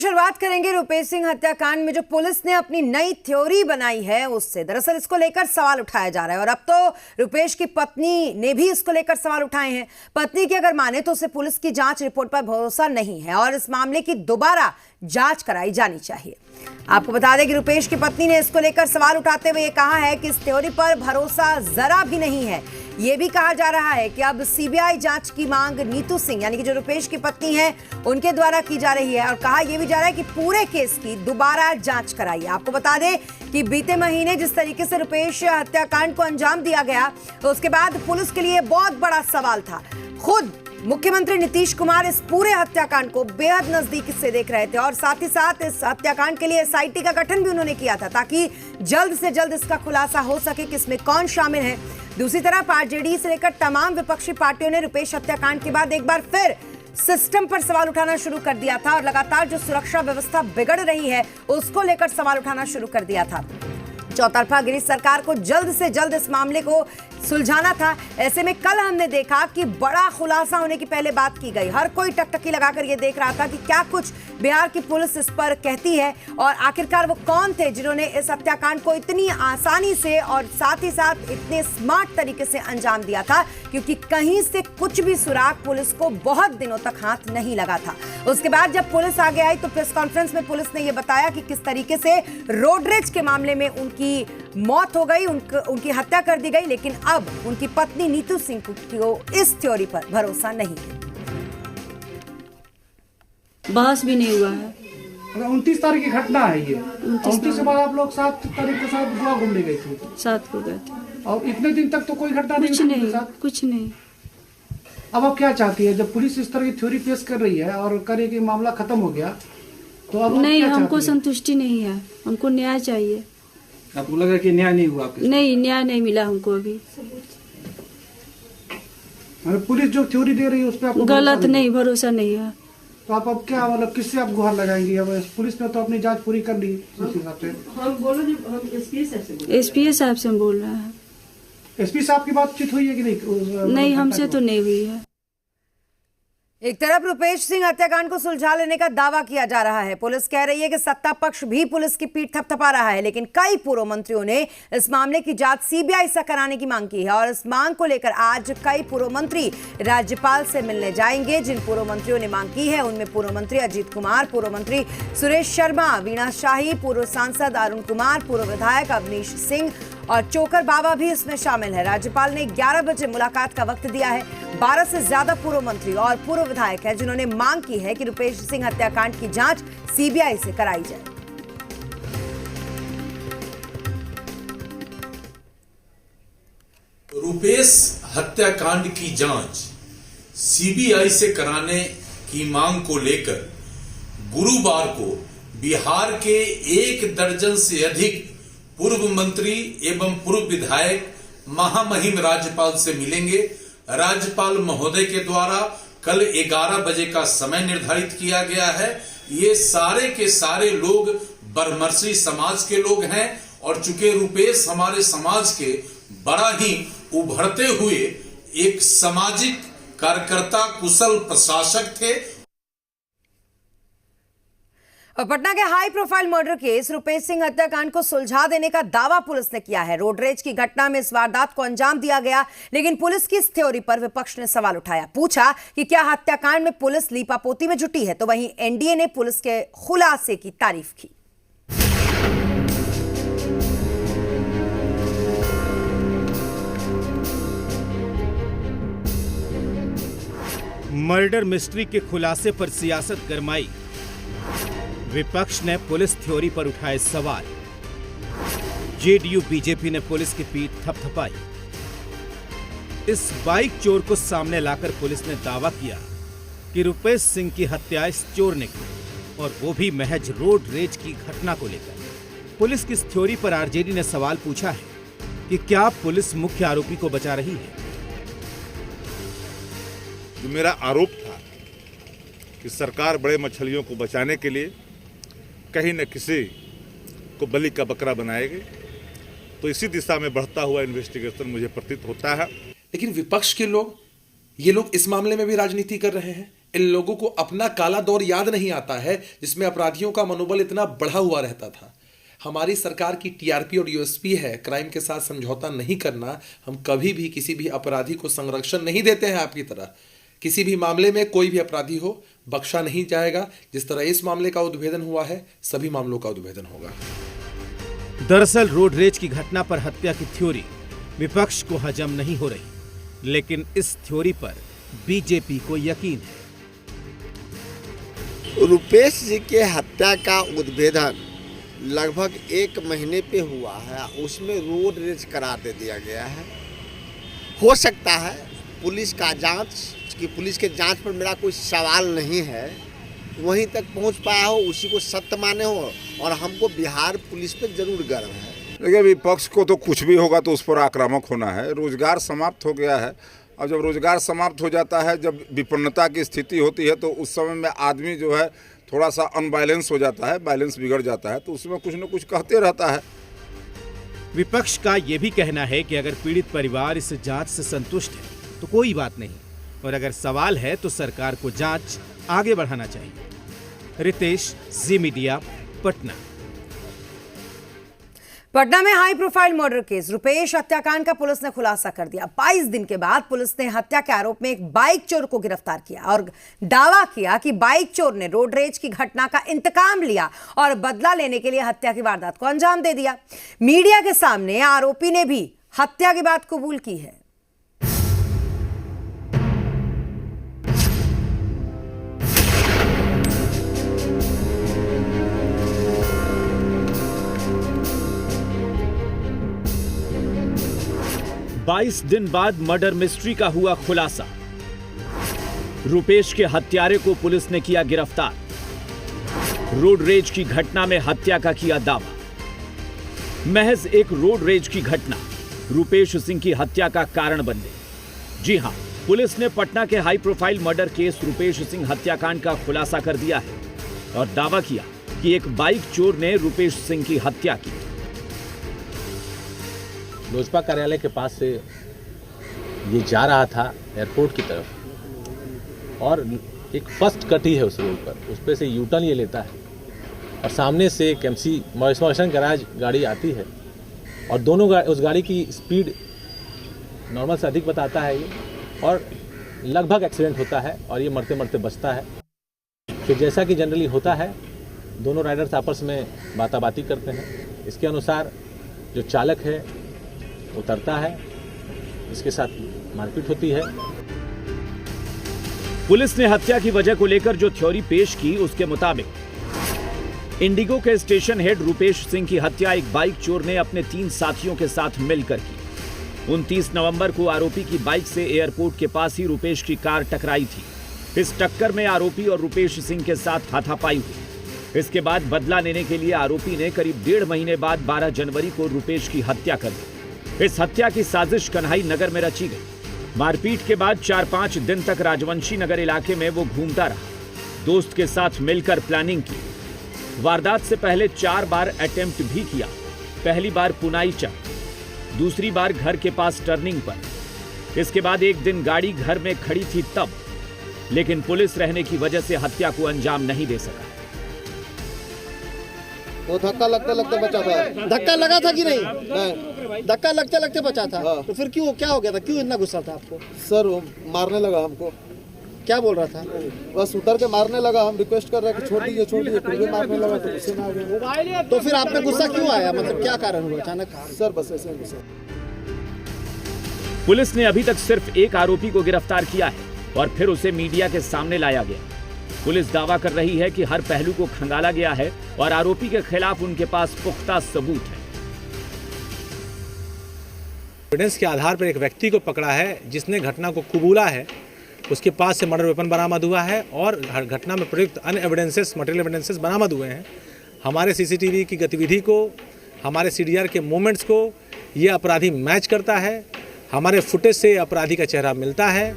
शुरुआत करेंगे रुपेश सिंह हत्याकांड में जो पुलिस ने अपनी नई थ्योरी बनाई है उससे। दरअसल इसको लेकर सवाल उठाया जा रहा है और अब तो रुपेश की पत्नी ने भी इसको लेकर सवाल उठाए हैं। पत्नी की अगर माने तो उसे पुलिस की जांच रिपोर्ट पर भरोसा नहीं है और इस मामले की दोबारा जांच कराई जानी चाहिए। आपको बता दें कि रुपेश की पत्नी ने इसको लेकर सवाल उठाते हुए कहा है कि इस थ्योरी पर भरोसा जरा भी नहीं है। यह भी कहा जा रहा है कि अब सीबीआई जांच की मांग नीतू सिंह यानी कि जो रुपेश की पत्नी है उनके द्वारा की जा रही है और कहा यह भी जा रहा है कि पूरे केस की दोबारा जांच कराइए। आपको बता दें कि बीते महीने जिस तरीके से रुपेश हत्याकांड को अंजाम दिया गया तो उसके बाद पुलिस के लिए बहुत बड़ा सवाल था। खुद मुख्यमंत्री नीतीश कुमार इस पूरे हत्याकांड को बेहद नजदीक से देख रहे थे और साथ ही साथ इस हत्याकांड के लिए एसआईटी का गठन भी उन्होंने किया था ताकि जल्द से जल्द इसका खुलासा हो सके कि इसमें कौन शामिल है। दूसरी तरफ आरजेडी से लेकर तमाम विपक्षी पार्टियों ने रुपेश हत्याकांड के बाद एक बार फिर सिस्टम पर सवाल उठाना शुरू कर दिया था और लगातार जो सुरक्षा व्यवस्था बिगड़ रही है उसको लेकर सवाल उठाना शुरू कर दिया था। चौतरफा गिरी सरकार को जल्द से जल्द इस मामले को सुलझाना था। ऐसे में कल हमने देखा कि बड़ा खुलासा होने की पहले बात की गई। हर कोई टकटकी लगाकर यह देख रहा था कि क्या कुछ बिहार की पुलिस इस पर कहती है और आखिरकार वो कौन थे जिन्होंने इस हत्याकांड को इतनी आसानी से और साथ ही साथ इतने स्मार्ट तरीके से अंजाम दिया था, क्योंकि कहीं से कुछ भी सुराग पुलिस को बहुत दिनों तक हाथ नहीं लगा था। उसके बाद जब पुलिस आगे आई तो प्रेस कॉन्फ्रेंस में पुलिस ने यह बताया कि किस तरीके से रोड रेज के मामले में उनकी मौत हो गई, उनकी हत्या कर दी गई, लेकिन अब उनकी पत्नी नीतू सिंह को इस थ्योरी पर भरोसा नहीं है। बहस भी नहीं हुआ है। 29 तारीख की घटना है ये। 29 के बाद आप लोग 7 तारीख के साथ गोवा घूमने गए थे। 7 को गए थे और इतने दिन तक तो कोई घटना नहीं हुई। कुछ नहीं। अब आप क्या चाहती है? जब पुलिस इस तरह की थ्योरी पेश कर रही है और करे कि मामला खत्म हो गया तो अब नहीं, हमको संतुष्टि नहीं है, हमको न्याय चाहिए। आपको लगा कि न्याय नहीं हुआ? नहीं, न्याय नहीं मिला हमको अभी। पुलिस जो थ्योरी दे रही है उस पर आपको गलत नहीं, भरोसा नहीं है। तो आप अब क्या मतलब किससे आप गुहार लगाएंगी? अब पुलिस ने तो अपनी जांच पूरी कर ली उस हिसाब से। हम एसपी साहब से हम बोल रहे हैं। एसपी साहब की बातचीत हुई है कि नहीं? नहीं, हमसे तो नहीं हुई है। एक तरफ रुपेश सिंह हत्याकांड को सुलझा लेने का दावा किया जा रहा है। पुलिस कह रही है कि सत्ता पक्ष भी पुलिस की पीठ थपथपा रहा है, लेकिन कई पूर्व मंत्रियों ने इस मामले की जांच सीबीआई से कराने की मांग की है और इस मांग को लेकर आज कई पूर्व मंत्री राज्यपाल से मिलने जाएंगे। जिन पूर्व मंत्रियों ने मांग की है उनमें पूर्व मंत्री अजीत कुमार, पूर्व मंत्री सुरेश शर्मा, वीणा शाही, पूर्व सांसद अरुण कुमार, पूर्व विधायक अवनीश सिंह और चोकर बाबा भी इसमें शामिल है। राज्यपाल ने 11 बजे मुलाकात का वक्त दिया है। 12 से ज्यादा पूर्व मंत्री और पूर्व विधायक हैं जिन्होंने मांग की है कि रुपेश सिंह हत्याकांड की जांच सीबीआई से कराई जाए। रुपेश हत्याकांड की जांच सीबीआई से कराने की मांग को लेकर गुरुवार को बिहार के 1 दर्जन से अधिक पूर्व मंत्री एवं पूर्व विधायक महामहिम राज्यपाल से मिलेंगे। राज्यपाल महोदय के द्वारा कल 11 बजे का समय निर्धारित किया गया है। ये सारे के सारे लोग ब्रह्मर्षि समाज के लोग हैं और चूंकि रुपेश हमारे समाज के बड़ा ही उभरते हुए एक सामाजिक कार्यकर्ता, कुशल प्रशासक थे। और पटना के high profile murder case Rupesh Singh हत्याकांड को सुलझा देने का दावा पुलिस ने किया है। रोड रेज की घटना में इस वारदात को अंजाम दिया गया, लेकिन पुलिस की इस थ्योरी पर विपक्ष ने सवाल उठाया। पूछा कि क्या हत्याकांड में पुलिस लीपापोती में जुटी है, तो वहीं एनडीए ने पुलिस के खुलासे की तारीफ की। मर्डर मिस्ट्री के खुलासे पर सियासत गरमाई। विपक्ष ने पुलिस थ्योरी पर उठाए सवाल। जेडीयू बीजेपी ने पुलिस की पीठ थपथपाई। इस बाइक चोर को सामने लाकर पुलिस ने दावा किया कि रुपेश सिंह की हत्या इस चोर ने की और वो भी महज रोड रेज की घटना को लेकर। पुलिस की इस थ्योरी पर आरजेडी ने सवाल पूछा है कि क्या पुलिस मुख्य आरोपी को बचा रही है। जो मेरा आरोप था कि सरकार बड़े मछलियों को बचाने के लिए कहीं न किसी को बलि का बकरा बनाएगी, तो इसी दिशा में बढ़ता हुआ इन्वेस्टिगेशन मुझे प्रतीत होता है। लेकिन विपक्ष के लोग, ये लोग इस मामले में भी राजनीति कर रहे हैं। इन लोगों को अपना काला दौर याद नहीं आता है जिसमें अपराधियों का मनोबल इतना बढ़ा हुआ रहता था। हमारी सरकार की टीआरपी और यूएसपी है क्राइम के साथ समझौता नहीं करना। हम कभी भी किसी भी अपराधी को संरक्षण नहीं देते हैं। आपकी तरह किसी भी मामले में कोई भी अपराधी हो बख्शा नहीं जाएगा। जिस तरह इस मामले का उद्भेदन हुआ है सभी मामलों का उद्भेदन होगा। दरअसल रोड रेज की घटना पर हत्या की थ्योरी विपक्ष को हजम नहीं हो रही, लेकिन इस थ्योरी पर बीजेपी को यकीन है। रुपेश जी के हत्या का उद्भेदन लगभग 1 महीने पे हुआ है, उसमें रोड रेज करार दे दिया गया है। हो सकता है पुलिस के जांच पर मेरा कोई सवाल नहीं है, वहीं तक पहुंच पाया हो, उसी को सत्य माने हो, और हमको बिहार पुलिस पे जरूर गर्व है। देखिए विपक्ष को तो कुछ भी होगा तो उस पर आक्रामक होना है। रोजगार समाप्त हो गया है, और जब रोजगार समाप्त हो जाता है, जब विपन्नता की स्थिति होती है, तो उस समय में आदमी जो है थोड़ा सा अनबैलेंस हो जाता है, बैलेंस बिगड़ जाता है, तो उसमें कुछ न कुछ कहते रहता है। विपक्ष का यह भी कहना है कि अगर पीड़ित परिवार इस जांच से संतुष्ट है तो कोई बात नहीं, और अगर सवाल है तो सरकार को जांच आगे बढ़ाना चाहिए। रितेश, जी मीडिया, पटना। पटना में high profile murder case Rupesh हत्याकांड का पुलिस ने खुलासा कर दिया। 22 दिन के बाद पुलिस ने हत्या के आरोप में एक बाइक चोर को गिरफ्तार किया और दावा किया कि बाइक चोर ने रोड रेज की घटना का इंतकाम लिया और बदला लेने के लिए हत्या की वारदात को अंजाम दे दिया। मीडिया के सामने आरोपी ने भी हत्या की बात कबूल की है। 22 दिन बाद मर्डर मिस्ट्री का हुआ खुलासा। रुपेश के हत्यारे को पुलिस ने किया गिरफ्तार। रोड रेज की घटना में हत्या का किया दावा। महज एक रोड रेज की घटना रुपेश सिंह की हत्या का कारण बन गई। जी हां, पुलिस ने पटना के high profile murder case Rupesh Singh हत्याकांड का खुलासा कर दिया है और दावा किया कि एक बाइक चोर ने रुपेश सिंह की हत्या की। लोजपा कार्यालय के पास से ये जा रहा था एयरपोर्ट की तरफ, और एक फर्स्ट कट ही है उस रोड पर, उस पर से यू टर्न ये लेता है और सामने से एक MC मॉइसन गैराज गाड़ी आती है और दोनों उस गाड़ी की स्पीड नॉर्मल से अधिक बताता है ये, और लगभग एक्सीडेंट होता है और ये मरते मरते बचता है। फिर जैसा कि जनरली होता है दोनों राइडर्स आपस में बाताबाती करते हैं। इसके अनुसार जो चालक है उतरता है, इसके साथ मारपीट होती है। पुलिस ने हत्या की वजह को लेकर जो थ्योरी पेश की उसके मुताबिक इंडिगो के स्टेशन हेड रुपेश सिंह की हत्या एक बाइक चोर ने अपने 3 साथियों के साथ मिलकर की। 29 नवंबर को आरोपी की बाइक से एयरपोर्ट के पास ही रुपेश की कार टकराई थी। इस टक्कर में आरोपी और रुपेश सिंह के साथ हाथापाई हुई। इसके बाद बदला लेने के लिए आरोपी ने करीब 1.5 महीने बाद 12 जनवरी को रुपेश की हत्या कर दी। इस हत्या की साजिश कन्हई नगर में रची गई। मारपीट के बाद 4-5 दिन तक राजवंशी नगर इलाके में वो घूमता रहा। दोस्त के साथ मिलकर प्लानिंग की। वारदात से पहले 4 बार अटेम्प्ट भी किया। पहली बार पुनाई चक, दूसरी बार घर के पास टर्निंग पर। इसके बाद एक दिन गाड़ी घर में खड़ी थी तब, लेकिन पुलिस रहने की वजह से हत्या को अंजाम नहीं दे सका। वो धक्का लगते लगते बचा था। धक्का लगा था कि नहीं? धक्का लगते लगते बचा था। तो फिर क्यों, क्या हो गया था, क्यों इतना गुस्सा था आपको? सर वो मारने लगा हमको। क्या बोल रहा था? बस उतर के मारने लगा। हम रिक्वेस्ट कर रहे हैं कि छोड़ दीजिए, फिर भी मारने लगा तो गुस्से में आ गया। तो फिर आप में गुस्सा क्यों आया, मतलब क्या कारण हुआ अचानक? सर बस ऐसे गुस्सा। पुलिस ने अभी तक सिर्फ एक आरोपी को गिरफ्तार किया है और फिर उसे मीडिया के सामने लाया गया। पुलिस दावा कर रही है कि हर पहलू को खंगाला गया है और आरोपी के खिलाफ उनके पास पुख्ता सबूत है। एविडेंस के आधार पर एक व्यक्ति को पकड़ा है जिसने घटना को कबूला है। उसके पास से मर्डर वेपन बरामद हुआ है और घटना में प्रयुक्त अन्य एविडेंसेस, मटेरियल एविडेंसेस बरामद हुए हैं। हमारे CCTV की गतिविधि को, हमारे CDR के मूवमेंट्स को ये अपराधी मैच करता है। हमारे फुटेज से अपराधी का चेहरा मिलता है।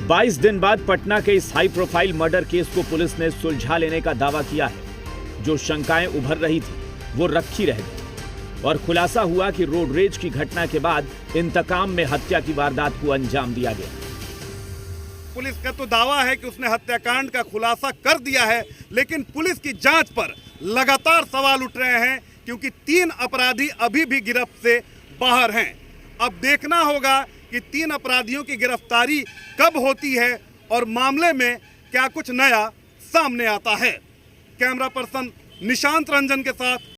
22 दिन बाद पटना के इस हाई प्रोफाइल मर्डर केस को पुलिस ने सुलझा लेने का दावा किया है। जो शंकाएं उभर रही थी वो रखी रह गई और खुलासा हुआ कि रोड रेज की घटना के बाद इंतकाम में हत्या की वारदात को अंजाम दिया गया। पुलिस का तो दावा है कि उसने हत्याकांड का खुलासा कर दिया है, लेकिन पुलिस की जांच पर लगातार सवाल उठ रहे हैं क्योंकि 3 अपराधी अभी भी गिरफ्त से बाहर हैं। अब देखना होगा कि 3 अपराधियों की गिरफ्तारी कब होती है और मामले में क्या कुछ नया सामने आता है। कैमरा पर्सन निशांत रंजन के साथ